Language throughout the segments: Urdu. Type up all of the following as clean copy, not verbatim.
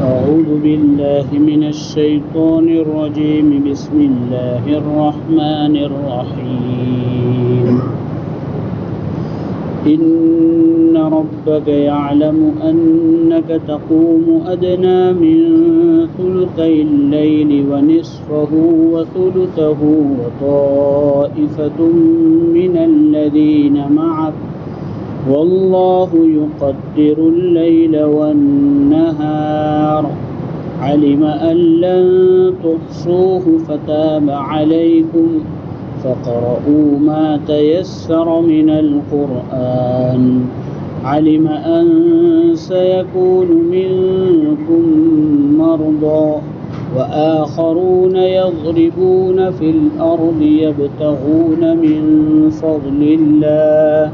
أعوذ بالله من الشيطان الرجيم بسم الله الرحمن الرحيم إن ربك يعلم أنك تقوم أدنى من ثلثي الليل ونصفه وثلثه وطائفة من الذين معك والله يقدر الليل والنهار علم أن لن تحصوه فتاب عليكم فاقرؤوا ما تيسر من القرآن علم أن سيكون منكم مرضى وآخرون يضربون في الأرض يبتغون من فضل الله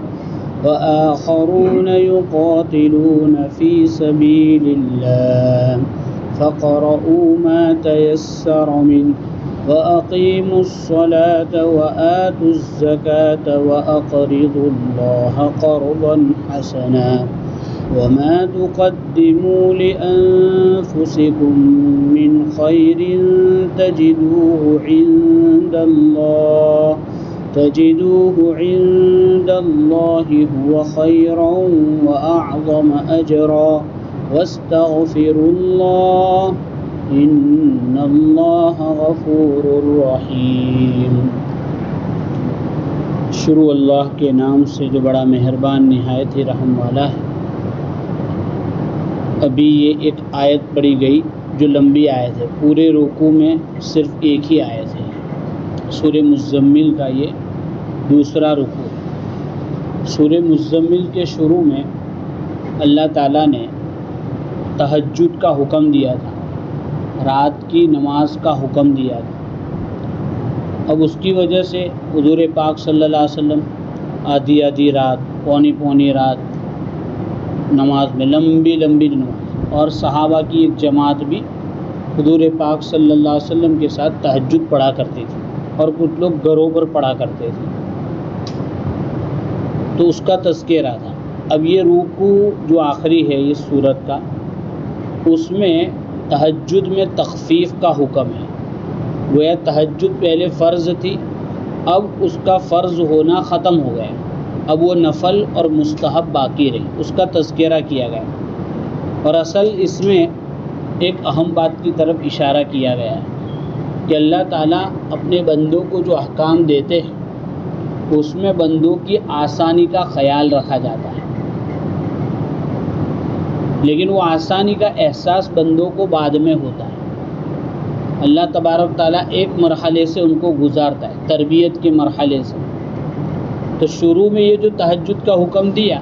وآخرون يقاتلون في سبيل الله فاقرؤوا ما تيسر منه وأقيموا الصلاة وآتوا الزكاة وأقرضوا الله قرضا حسنا وما تقدموا لأنفسكم من خير تجدوه عند الله هو خيرا وأعظم أجرا واستغفروا الله إن اللہ غفور رحیم۔ شروع اللہ کے نام سے جو بڑا مہربان نہایت ہی رحم والا ہے۔ ابھی یہ ایک آیت پڑھی گئی جو لمبی آیت ہے، پورے رکوع میں صرف ایک ہی آیت ہے، سورہ مزمل کا یہ دوسرا رکوع۔ سورہ مزمل کے شروع میں اللہ تعالیٰ نے تہجد کا حکم دیا تھا، رات کی نماز کا حکم دیا تھا۔ اب اس کی وجہ سے حضور پاک صلی اللہ علیہ وسلم آدھی آدھی رات، پونی رات نماز میں، لمبی نماز، اور صحابہ کی ایک جماعت بھی حضور پاک صلی اللہ علیہ وسلم کے ساتھ تہجد پڑھا کرتی تھی، اور کچھ لوگ گھروں پر پڑھا کرتے تھے، تو اس کا تذکرہ تھا۔ اب یہ رکوع جو آخری ہے اس سورت کا، اس میں تہجد میں تخفیف کا حکم ہے۔ گویا تہجد پہلے فرض تھی، اب اس کا فرض ہونا ختم ہو گیا، اب وہ نفل اور مستحب باقی رہی، اس کا تذکرہ کیا گیا۔ اور اصل اس میں ایک اہم بات کی طرف اشارہ کیا گیا ہے کہ اللہ تعالیٰ اپنے بندوں کو جو احکام دیتے ہیں اس میں بندوں کی آسانی کا خیال رکھا جاتا ہے، لیکن وہ آسانی کا احساس بندوں کو بعد میں ہوتا ہے۔ اللہ تبارک تعالیٰ ایک مرحلے سے ان کو گزارتا ہے، تربیت کے مرحلے سے۔ تو شروع میں یہ جو تہجد کا حکم دیا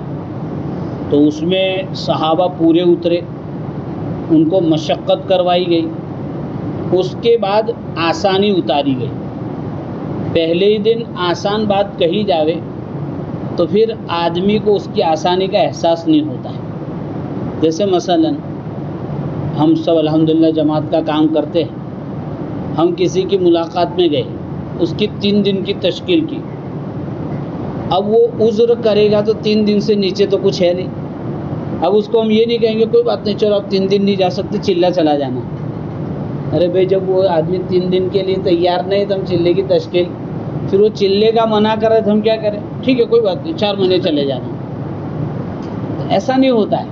تو اس میں صحابہ پورے اترے، ان کو مشقت کروائی گئی، اس کے بعد آسانی اتاری گئی۔ پہلے ہی دن آسان بات کہی جاوے تو پھر آدمی کو اس کی آسانی کا احساس نہیں ہوتا ہے۔ جیسے مثلا ہم سب الحمدللہ جماعت کا کام کرتے ہیں، ہم کسی کی ملاقات میں گئے، اس کی 3 دن کی تشکیل کی، اب وہ عذر کرے گا تو 3 دن سے نیچے تو کچھ ہے نہیں۔ اب اس کو ہم یہ نہیں کہیں گے کوئی بات نہیں چلو اب 3 دن نہیں جا سکتے، چلہ چلا جانا۔ ارے بھائی جب وہ آدمی 3 دن کے لیے تیار نہیں تو ہم چلے کی تشکیل، پھر وہ چلے کا منع کرے تو ہم کیا کریں؟ ٹھیک ہے کوئی بات نہیں 4 مہینے چلے جانا۔ ایسا نہیں ہوتا ہے۔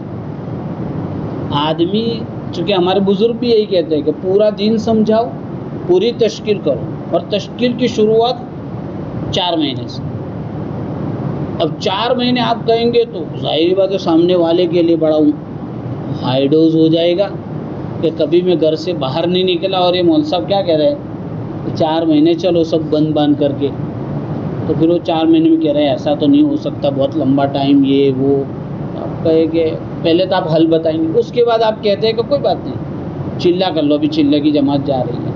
آدمی، چونکہ ہمارے بزرگ بھی یہی کہتے ہیں کہ پورا دین سمجھاؤ، پوری تشکیل کرو، اور تشکیل کی شروعات 4 مہینے سے۔ اب 4 مہینے آپ کہیں گے تو ظاہری بات ہے سامنے والے کے لیے بڑا ہائی ڈوز ہو جائے گا کہ کبھی میں گھر سے باہر نہیں نکلا اور یہ مولوی صاحب کیا کہہ رہے ہیں کہ 4 مہینے چلو سب بند کر کے، تو پھر وہ 4 مہینے میں کہہ رہے ہیں ایسا تو نہیں ہو سکتا، بہت لمبا ٹائم یہ وہ۔ آپ کہے کہ پہلے تو آپ حل بتائیں گے، اس کے بعد آپ کہتے ہیں کہ کوئی بات نہیں چلہ کر لو، ابھی چلے کی جماعت جا رہی ہے،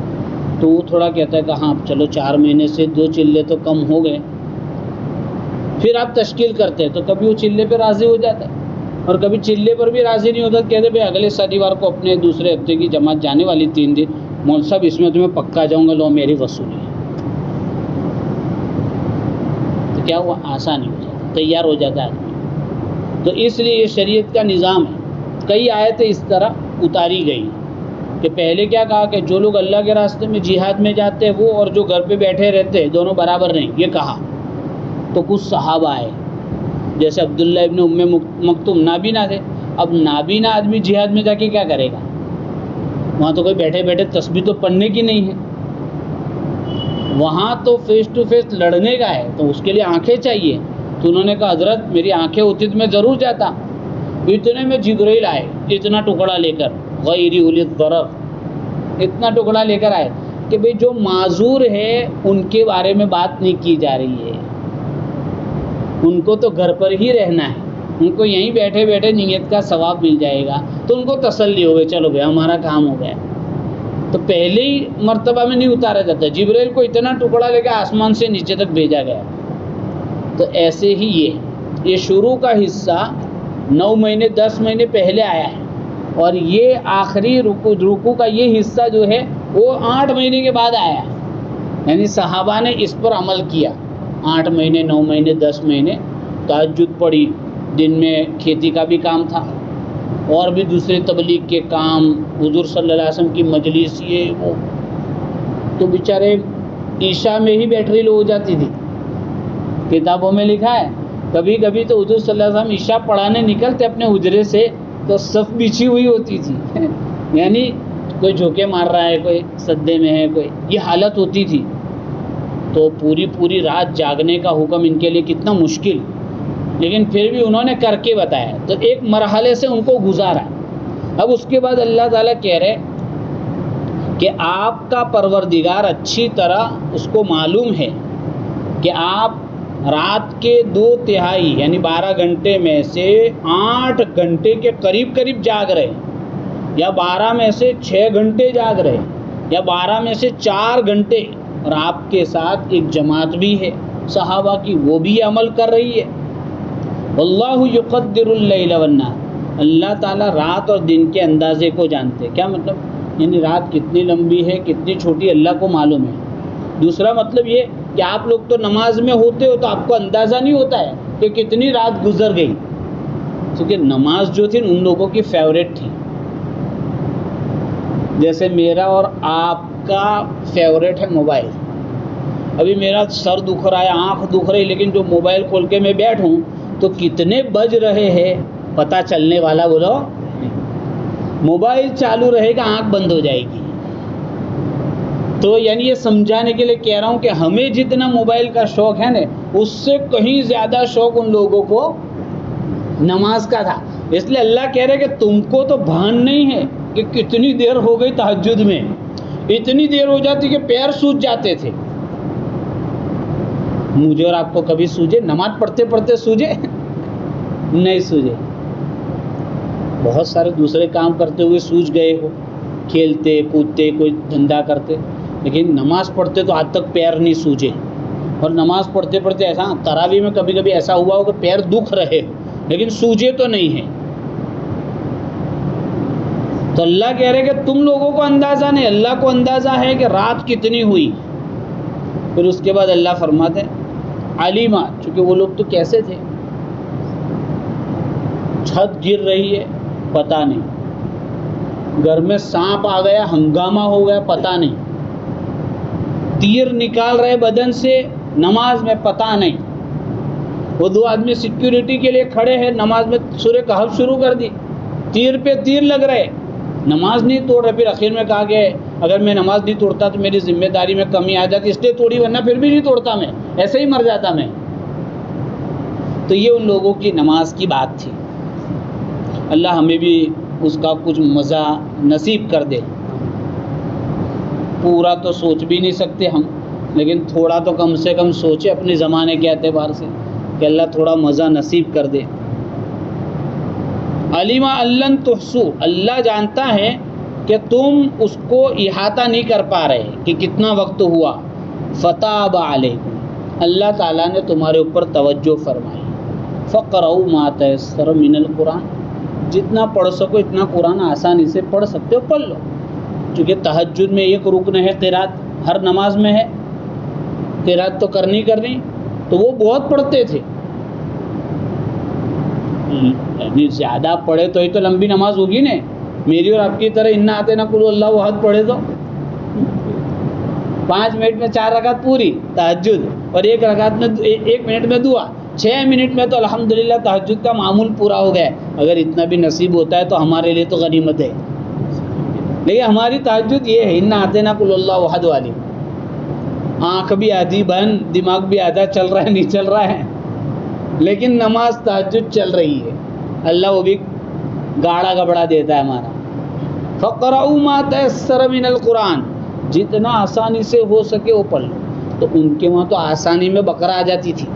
تو وہ تھوڑا کہتا ہے کہ ہاں چلو 4 مہینے سے 2 چلے تو کم ہو گئے۔ پھر آپ تشکیل کرتے ہیں تو کبھی وہ چلے پہ راضی ہو جاتا ہے، اور کبھی چلے پر بھی راضی نہیں ہوتا، کہتے بھائی اگلے شنیوار کو اپنے دوسرے ہفتے کی جماعت جانے والی 3 دن، مول صاحب اس میں تمہیں پکا جاؤں گا، لو میری وصولی ہے۔ تو کیا ہوا؟ آسانی ہو جاتا، تیار ہو جاتا ہے آدمی۔ تو اس لیے یہ شریعت کا نظام ہے۔ کئی آیتیں اس طرح اتاری گئی کہ پہلے کیا کہا کہ جو لوگ اللہ کے راستے میں جہاد میں جاتے ہیں وہ، اور جو گھر پہ بیٹھے رہتے ہیں دونوں برابر نہیں، یہ کہا۔ تو کچھ صحابہ آئے جیسے عبداللہ ابن ام مکتوم، نابینا تھے۔ اب نابینا آدمی جہاد میں جا کے کیا کرے گا؟ وہاں تو کوئی بیٹھے بیٹھے تسبیح تو پڑھنے کی نہیں ہے، وہاں تو فیس ٹو فیس لڑنے کا ہے، تو اس کے لیے آنکھیں چاہیے۔ تو انہوں نے کہا حضرت میری آنکھیں ہوتی تو میں ضرور جاتا۔ اتنے میں جبرائیل آئے اتنا ٹکڑا لے کر، غیر اولی الضرر، اتنا ٹکڑا لے کر آئے کہ بھئی جو معذور ہے ان کے بارے میں بات نہیں کی جا رہی ہے، ان کو تو گھر پر ہی رہنا ہے، ان کو یہیں بیٹھے بیٹھے نیت کا ثواب مل جائے گا۔ تو ان کو تسلی ہو گئی، چلو بھائی ہمارا کام ہو گیا۔ تو پہلے ہی مرتبہ میں نہیں اتارا جاتا، جبرائیل کو اتنا ٹکڑا لے کے آسمان سے نیچے تک بھیجا گیا۔ تو ایسے ہی یہ شروع کا حصہ 9 مہینے 10 مہینے پہلے آیا ہے، اور یہ آخری رکوع کا یہ حصہ جو ہے وہ 8 مہینے کے بعد آیا ہے۔ یعنی صحابہ نے اس پر عمل کیا، 8 مہینے 9 مہینے 10 مہینے تہجد پڑھی، دن میں کھیتی کا بھی کام تھا اور بھی دوسرے تبلیغ کے کام، حضور صلی اللہ علیہ وسلم کی مجلس، یہ وہ، تو بیچارے عشاء میں ہی بیٹری لو ہو جاتی تھی۔ کتابوں میں لکھا ہے کبھی کبھی تو حضور صلی اللہ علیہ وسلم عشاء پڑھانے نکلتے اپنے حجرے سے تو صف بچھی ہوئی ہوتی تھی یعنی کوئی جھوکے مار رہا ہے، کوئی سدے میں ہے، کوئی، یہ حالت ہوتی تھی۔ تو پوری رات جاگنے کا حکم ان کے لیے کتنا مشکل، لیکن پھر بھی انہوں نے کر کے بتایا۔ تو ایک مرحلے سے ان کو گزارا۔ اب اس کے بعد اللہ تعالیٰ کہہ رہے کہ آپ کا پروردگار اچھی طرح اس کو معلوم ہے کہ آپ رات کے 2/3 یعنی 12 گھنٹے میں سے 8 گھنٹے کے قریب جاگ رہے، یا 12 میں سے 6 گھنٹے جاگ رہے، یا 12 میں سے 4 گھنٹے، اور آپ کے ساتھ ایک جماعت بھی ہے صحابہ کی، وہ بھی عمل کر رہی ہے۔ واللہ یقدر اللیل والنہار، اللہ تعالیٰ رات اور دن کے اندازے کو جانتے ہیں۔ کیا مطلب؟ یعنی رات کتنی لمبی ہے کتنی چھوٹی اللہ کو معلوم ہے۔ دوسرا مطلب یہ کہ آپ لوگ تو نماز میں ہوتے ہو تو آپ کو اندازہ نہیں ہوتا ہے کہ کتنی رات گزر گئی، کیونکہ نماز جو تھی ان لوگوں کی فیوریٹ تھی۔ جیسے میرا اور آپ کا فیوریٹ ہے موبائل۔ ابھی میرا سر دکھ رہا ہے، آنکھ دکھ رہی، لیکن جو موبائل کھول کے میں بیٹھوں تو کتنے بج رہے ہیں پتہ چلنے والا بولو، موبائل چالو رہے گا آنکھ بند ہو جائے گی۔ تو یعنی یہ سمجھانے کے لیے کہہ رہا ہوں کہ ہمیں جتنا موبائل کا شوق ہے نا، اس سے کہیں زیادہ شوق ان لوگوں کو نماز کا تھا۔ اس لیے اللہ کہہ رہے کہ تم کو تو بھان نہیں ہے کہ کتنی دیر ہو گئی تہجد میں، اتنی دیر ہو جاتی کہ پیر سوج جاتے تھے۔ مجھے اور آپ کو کبھی سوجے؟ نماز پڑھتے پڑھتے سوجے؟ نہیں سوجے۔ بہت سارے دوسرے کام کرتے ہوئے سوج گئے ہو، کھیلتے کودتے کوئی دھندا کرتے، لیکن نماز پڑھتے تو آج تک پیر نہیں سوجے۔ اور نماز پڑھتے پڑھتے ایسا تراویح میں کبھی کبھی ایسا ہوا ہو کہ پیر دکھ رہے لیکن سوجے تو نہیں ہیں۔ تو اللہ کہہ رہے کہ تم لوگوں کو اندازہ نہیں، اللہ کو اندازہ ہے کہ رات کتنی ہوئی۔ پھر اس کے بعد اللہ فرماتے ہیں علیمہ، چونکہ وہ لوگ تو کیسے تھے، چھت گر رہی ہے پتہ نہیں، گھر میں سانپ آ گیا ہنگامہ ہو گیا پتہ نہیں، تیر نکال رہے بدن سے نماز میں پتہ نہیں، وہ 2 آدمی سیکیورٹی کے لیے کھڑے ہیں، نماز میں سورہ کہف شروع کر دی، تیر پہ تیر لگ رہے، نماز نہیں توڑ رہے۔ پھر آخر میں کہا کہ اگر میں نماز نہیں توڑتا تو میری ذمہ داری میں کمی آ جاتی، اس لیے توڑی، ورنہ پھر بھی نہیں توڑتا، میں ایسے ہی مر جاتا میں۔ تو یہ ان لوگوں کی نماز کی بات تھی۔ اللہ ہمیں بھی اس کا کچھ مزہ نصیب کر دے۔ پورا تو سوچ بھی نہیں سکتے ہم، لیکن تھوڑا تو کم سے کم سوچے اپنے زمانے کے اعتبار سے کہ اللہ تھوڑا مزہ نصیب کر دے۔ علیمہ اللن تحصو، اللہ جانتا ہے کہ تم اس کو احاطہ نہیں کر پا رہے کہ کتنا وقت ہوا۔ فتاب علیکم، اللہ تعالیٰ نے تمہارے اوپر توجہ فرمائی۔ فقرؤ ما تیسر من القرآن، جتنا پڑھ سکو اتنا قرآن آسانی سے پڑھ سکتے ہو پڑھ لو، چونکہ تہجد میں ایک رکن ہے قرات، ہر نماز میں ہے، قرات تو کرنی تو وہ بہت پڑھتے تھے، یعنی زیادہ پڑھے تو ہی تو لمبی نماز ہوگی نا، میری اور آپ کی طرح انا آتے نہ قل اللہ احد پڑھے تو 5 منٹ میں 4 رکعت پوری تہجد، اور 1 رکعت میں 1 منٹ میں دعا، 6 منٹ میں تو الحمدللہ تہجد کا معمول پورا ہو گیا. اگر اتنا بھی نصیب ہوتا ہے تو ہمارے لیے تو غنیمت ہے. لیکن ہماری تہجد یہ ہے انا آتے نہ قل اللہ احد والی. آنکھ بھی آدھی بند، دماغ بھی آدھا چل رہا ہے، نہیں چل رہا ہے، لیکن نماز تہجد چل رہی ہے. اللہ وہ بھی گاڑا گبڑا دیتا ہے ہمارا. فقرؤوا ما تيسر من القرآن، جتنا آسانی سے ہو سکے وہ پڑھ لو. تو ان کے وہاں تو آسانی میں بقرہ آ جاتی تھی،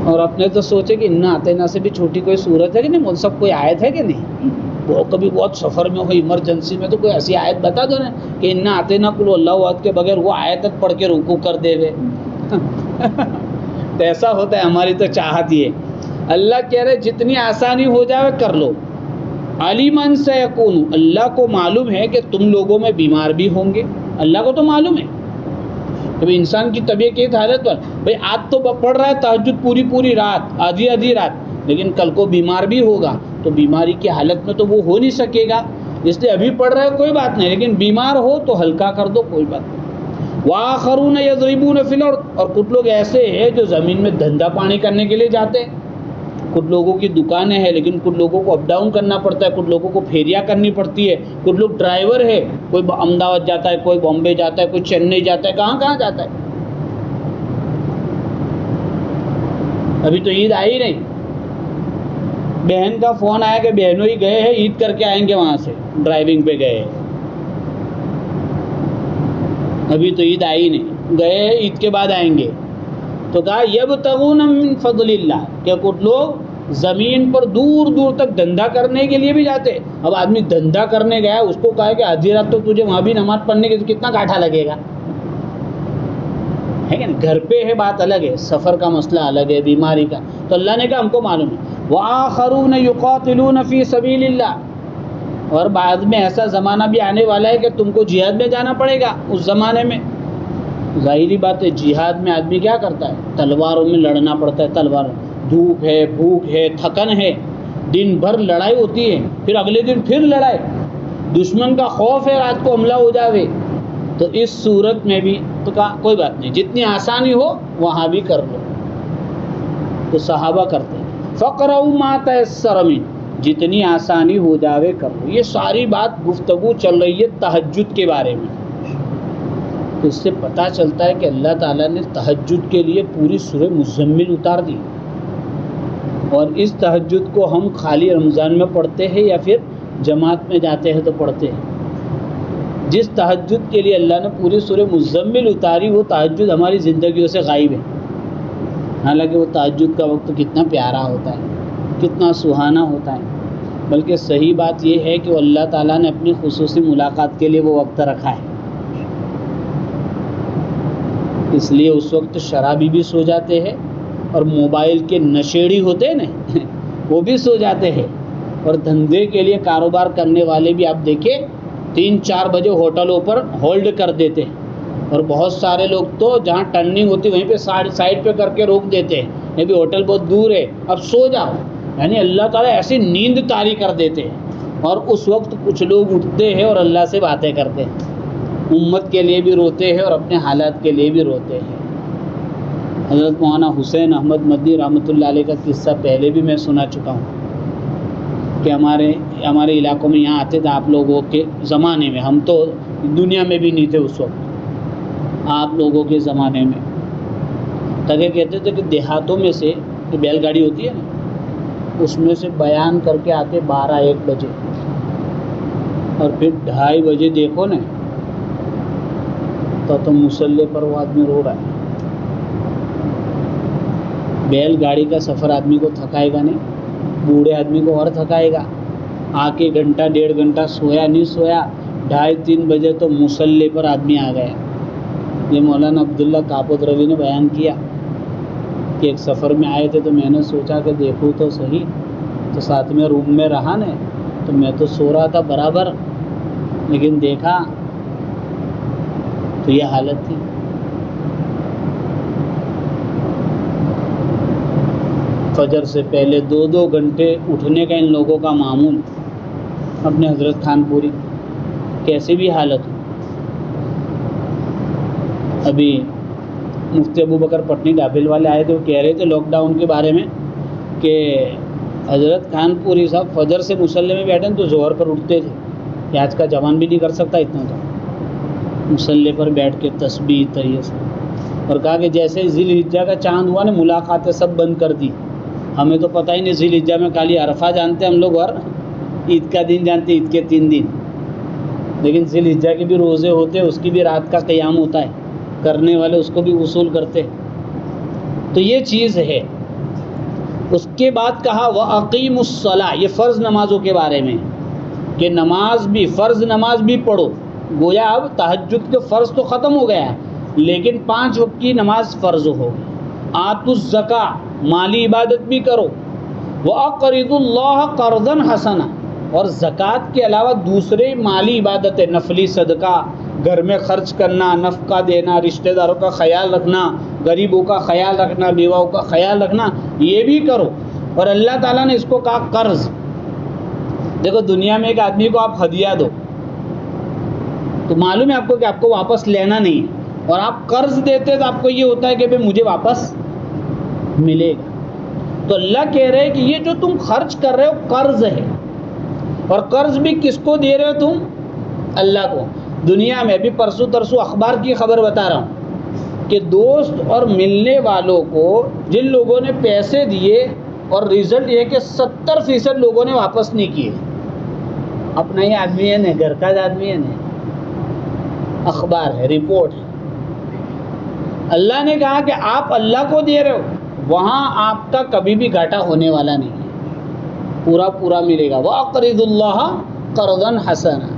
اور اپنے تو سوچے کہ انا آتینا سے بھی چھوٹی کوئی صورت ہے کہ نہیں، سب کوئی آیت ہے کہ نہیں. وہ کبھی بہت سفر میں ہو، ایمرجنسی میں، تو کوئی ایسی آیت بتا دو نا کہ انا آتینا قل اللہ احد کے بغیر وہ آیت پڑھ کے رکوع کر دے وے. تو ایسا ہوتا ہے. ہماری تو چاہت یہ اللہ کہہ رہے جتنی آسانی ہو جائے کر لو. علیمن سیکون، اللہ کو معلوم ہے کہ تم لوگوں میں بیمار بھی ہوں گے. اللہ کو تو معلوم ہے. جب انسان کی طبیعت کی حالت پر بھائی آج تو پڑھ رہا ہے تہجد پوری رات، آدھی رات، لیکن کل کو بیمار بھی ہوگا تو بیماری کی حالت میں تو وہ ہو نہیں سکے گا. اس لیے ابھی پڑھ رہا ہے کوئی بات نہیں، لیکن بیمار ہو تو ہلکا کر دو، کوئی بات نہیں. وآخرون یضربون فی الارض، اور کچھ لوگ ایسے ہیں جو زمین میں دھندا پانی کرنے کے لیے جاتے ہیں. کچھ لوگوں کی دکانیں ہیں، لیکن کچھ لوگوں کو اپ ڈاؤن کرنا پڑتا ہے، کچھ لوگوں کو پھیریاں کرنی پڑتی ہے، کچھ لوگ ڈرائیور ہے، کوئی احمدآباد جاتا ہے، کوئی بامبے جاتا ہے، کوئی چنئی جاتا ہے، کہاں جاتا ہے. ابھی تو عید آئی نہیں، بہن کا فون آیا کہ بہنوں ہی گئے ہیں، عید کر کے آئیں گے وہاں سے، ڈرائیونگ پہ گئے ہیں. ابھی تو عید آئی نہیں، گئے ہیں عید کے بعد آئیں گے. تو کہا یبتغون من فضل اللہ، کہ کچھ لوگ زمین پر دور تک دھندا کرنے کے لیے بھی جاتے. اب آدمی دھندا کرنے گیا، اس کو کہا کہ آدھی رات تو تجھے وہاں بھی نماز پڑھنے کے کتنا کاٹھا لگے گا، ہے کہ نہیں. گھر پہ ہے بات الگ ہے، سفر کا مسئلہ الگ ہے، بیماری کا. تو اللہ نے کہا ہم کو معلوم ہے. وآخرون یقاتلون فی سبیل اللہ، اور بعد میں ایسا زمانہ بھی آنے والا ہے کہ تم کو جہاد میں جانا پڑے گا. اس زمانے میں ظاہری بات ہے جہاد میں آدمی کیا کرتا ہے، تلواروں میں لڑنا پڑتا ہے. تلوار، دھوپ ہے، بھوک ہے، تھکن ہے، دن بھر لڑائی ہوتی ہے، پھر اگلے دن پھر لڑائی، دشمن کا خوف ہے رات کو حملہ ہو جاوے. تو اس صورت میں بھی تو کہا کوئی بات نہیں، جتنی آسانی ہو وہاں بھی کر لو. تو صحابہ کرتے ہیں. فقرؤوا ما تيسر من، جتنی آسانی ہو جاوے کر لو. یہ ساری بات گفتگو چل رہی ہے تہجد کے بارے میں. تو اس سے پتہ چلتا ہے کہ اللہ تعالیٰ نے تہجد کے لیے پوری سورہ مزمل اتار دی. اور اس تہجد کو ہم خالی رمضان میں پڑھتے ہیں یا پھر جماعت میں جاتے ہیں تو پڑھتے ہیں. جس تہجد کے لیے اللہ نے پوری سورہ مزمل اتاری وہ تہجد ہماری زندگیوں سے غائب ہے. حالانکہ وہ تہجد کا وقت کتنا پیارا ہوتا ہے، کتنا سہانا ہوتا ہے. بلکہ صحیح بات یہ ہے کہ وہ اللہ تعالیٰ نے اپنی خصوصی ملاقات کے لیے وہ وقت رکھا ہے. اس لیے اس وقت شرابی بھی سو جاتے ہیں، اور موبائل کے نشیڑی ہوتے ہیں نا وہ بھی سو جاتے ہیں، اور دھندے کے لیے کاروبار کرنے والے بھی آپ دیکھیں 3-4 بجے ہوٹلوں پر ہولڈ کر دیتے ہیں. اور بہت سارے لوگ تو جہاں ٹرننگ ہوتی وہیں پہ سائڈ پہ کر کے روک دیتے ہیں، یہ بھی ہوٹل بہت دور ہے اب سو جاؤ. یعنی اللہ تعالیٰ ایسی نیند طاری کر دیتے ہیں. اور اس وقت کچھ لوگ اٹھتے ہیں اور اللہ سے باتیں کرتے ہیں، امت کے لیے بھی روتے ہیں اور اپنے حالات کے لیے بھی روتے ہیں. حضرت مولانا حسین احمد مدنی رحمۃ اللہ علیہ کا قصہ پہلے بھی میں سنا چکا ہوں کہ ہمارے علاقوں میں یہاں آتے تھے آپ لوگوں کے زمانے میں. ہم تو دنیا میں بھی نہیں تھے اس وقت، آپ لوگوں کے زمانے میں. تاکہ کہتے تھے کہ دیہاتوں میں سے جو بیل گاڑی ہوتی ہے نا، اس میں سے بیان کر کے آتے 12-1 بجے، اور پھر 2:30 بجے دیکھو نا تو مصلی پر وہ آدمی رو رہا ہے. بیل گاڑی کا سفر آدمی کو تھکائے گا نہیں، بوڑھے آدمی کو اور تھکائے گا. آ کے 1-1.5 گھنٹہ سویا نہیں سویا، 2:30-3 بجے تو مصلی پر آدمی آ گیا. یہ مولانا عبداللہ کاپت روی نے بیان کیا کہ ایک سفر میں آئے تھے تو میں نے سوچا کہ دیکھوں تو صحیح، تو ساتھ میں روم میں رہا نا تو میں تو سو رہا تھا برابر، لیکن دیکھا تو یہ حالت تھی. فجر سے پہلے 2 گھنٹے اٹھنے کا ان لوگوں کا معمول، اپنے حضرت خان پوری کیسی بھی حالت ہو. ابھی مفتی ابو بکر پٹنی ڈابل والے آئے تھے، وہ کہہ رہے تھے لاک ڈاؤن کے بارے میں کہ حضرت خان پوری صاحب فجر سے مصلی میں بیٹھے تو ظہر پر اٹھتے تھے، کہ آج کا جوان بھی نہیں کر سکتا اتنا. تو مصلی پر بیٹھ کے تسبیح طریقے سے، اور کہا کہ جیسے ذی الحجہ کا چاند ہوا نا، ملاقاتیں سب بند کر دی. ہمیں تو پتہ ہی نہیں، ذی الحجہ میں خالی عرفہ جانتے ہم لوگ اور عید کا دن جانتے، عید کے 3 دن، لیکن ذی الحجہ کے بھی روزے ہوتے، اس کی بھی رات کا قیام ہوتا ہے، کرنے والے اس کو بھی وصول کرتے. تو یہ چیز ہے. اس کے بعد کہا وَأَقِيمُوا الصَّلَاةَ، یہ فرض نمازوں کے بارے میں کہ نماز بھی، فرض نماز بھی پڑھو. گویا اب تہجد کے فرض تو ختم ہو گیا ہے، لیکن 5 وقت کی نماز فرض ہو. آتوا الزکاۃ، مالی عبادت بھی کرو. وَأَقْرِضُوا اللَّهَ قَرْضًا حَسَنًا، اور زکوٰۃ کے علاوہ دوسرے مالی عبادتیں، نفلی صدقہ، گھر میں خرچ کرنا، نفقہ دینا، رشتہ داروں کا خیال رکھنا، غریبوں کا خیال رکھنا، بیواؤں کا خیال رکھنا، یہ بھی کرو. اور اللہ تعالیٰ نے اس کو کہا قرض. دیکھو دنیا میں ایک آدمی کو آپ ہدیہ دو تو معلوم ہے آپ کو کہ آپ کو واپس لینا نہیں ہے، اور آپ قرض دیتے تو آپ کو یہ ہوتا ہے کہ بھئی مجھے واپس ملے گا. تو اللہ کہہ رہے کہ یہ جو تم خرچ کر رہے ہو قرض ہے، اور قرض بھی کس کو دے رہے ہو تم؟ اللہ کو. دنیا میں بھی پرسوں ترسوں اخبار کی خبر بتا رہا ہوں کہ دوست اور ملنے والوں کو جن لوگوں نے پیسے دیے، اور رزلٹ یہ کہ 70% لوگوں نے واپس نہیں کیے. اپنا ہی آدمی ہے نا، گھر کا آدمی ہے نا، اخبار ہے، رپورٹ ہے. اللہ نے کہا کہ آپ اللہ کو دے رہے ہو، وہاں آپ کا کبھی بھی گھاٹا ہونے والا نہیں ہے، پورا پورا ملے گا. وَأَقْرِضُوا اللَّهَ قَرْضًا حَسَنًا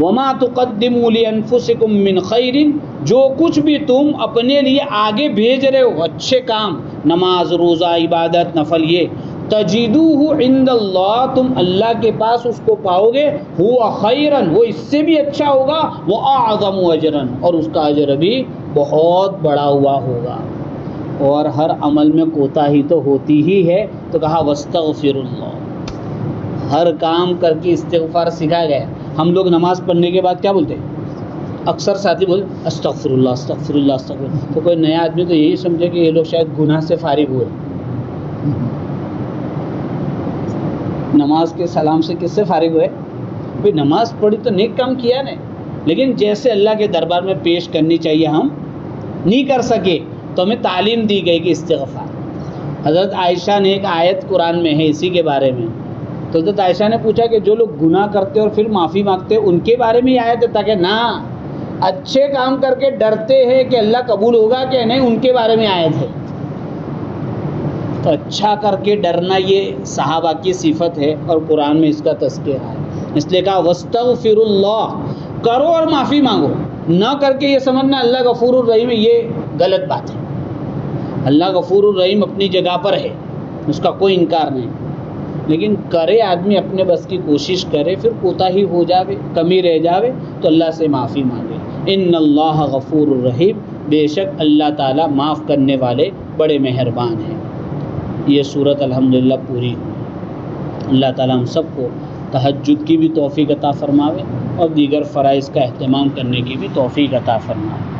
وَمَا تُقَدِّمُوا لِأَنفُسِكُم مِّن خَيْرٍ، جو کچھ بھی تم اپنے لیے آگے بھیج رہے ہو اچھے کام، نماز، روزہ، عبادت، نفل، یہ تجدوہ عند اللہ، تم اللہ کے پاس اس کو پاؤ گے. ہوا خیرن، وہ اس سے بھی اچھا ہوگا. وَأَعْظَمُ اجرن، اور اس کا اجر بھی بہت بڑا ہوا ہوگا. اور ہر عمل میں کوتاہی تو ہوتی ہی ہے، تو کہا وَاسْتَغْفِرُ اللَّهَ، ہر کام کر کے استغفار سکھایا گیا. ہم لوگ نماز پڑھنے کے بعد کیا بولتے ہیں؟ اکثر ساتھی بولتے استغفر اللہ استغفر اللہ استغفر اللہ. تو کوئی نیا آدمی تو یہی سمجھے کہ یہ لوگ شاید گناہ سے فارغ ہوئے. نماز کے سلام سے کس سے فارغ ہوئے؟ بھئی نماز پڑھی تو نیک کام کیا نے، لیکن جیسے اللہ کے دربار میں پیش کرنی چاہیے ہم نہیں کر سکے، تو ہمیں تعلیم دی گئی کہ استغفار. حضرت عائشہ نے ایک آیت قرآن میں ہے اسی کے بارے میں، تو حضرت عائشہ نے پوچھا کہ جو لوگ گناہ کرتے اور پھر معافی مانگتے ان کے بارے میں آیت ہے؟ تاکہ نہ اچھے کام کر کے ڈرتے ہیں کہ اللہ قبول ہوگا کہ نہیں، ان کے بارے میں آیت ہے. تو اچھا کر کے ڈرنا یہ صحابہ کی صفت ہے، اور قرآن میں اس کا تذکرہ ہے. اس لیے کہا وَاسْتَغْفِرُ اللَّهَ، کرو اور معافی مانگو. نہ کر کے یہ سمجھنا اللہ غفور الرحیم ہے، یہ غلط بات ہے. اللہ غفور الرحیم اپنی جگہ پر ہے، اس کا کوئی انکار نہیں، لیکن کرے آدمی اپنے بس کی کوشش کرے، پھر کوتاہی ہو جاوے، کمی رہ جاوے تو اللہ سے معافی مانگے. ان اللہ غفور الرحیم، بے شک اللہ تعالیٰ معاف کرنے والے بڑے مہربان ہیں. یہ صورت الحمدللہ پوری. اللہ تعالیٰ ہم سب کو تہجد کی بھی توفیق عطا فرماوے، اور دیگر فرائض کا اہتمام کرنے کی بھی توفیق عطا فرمائے.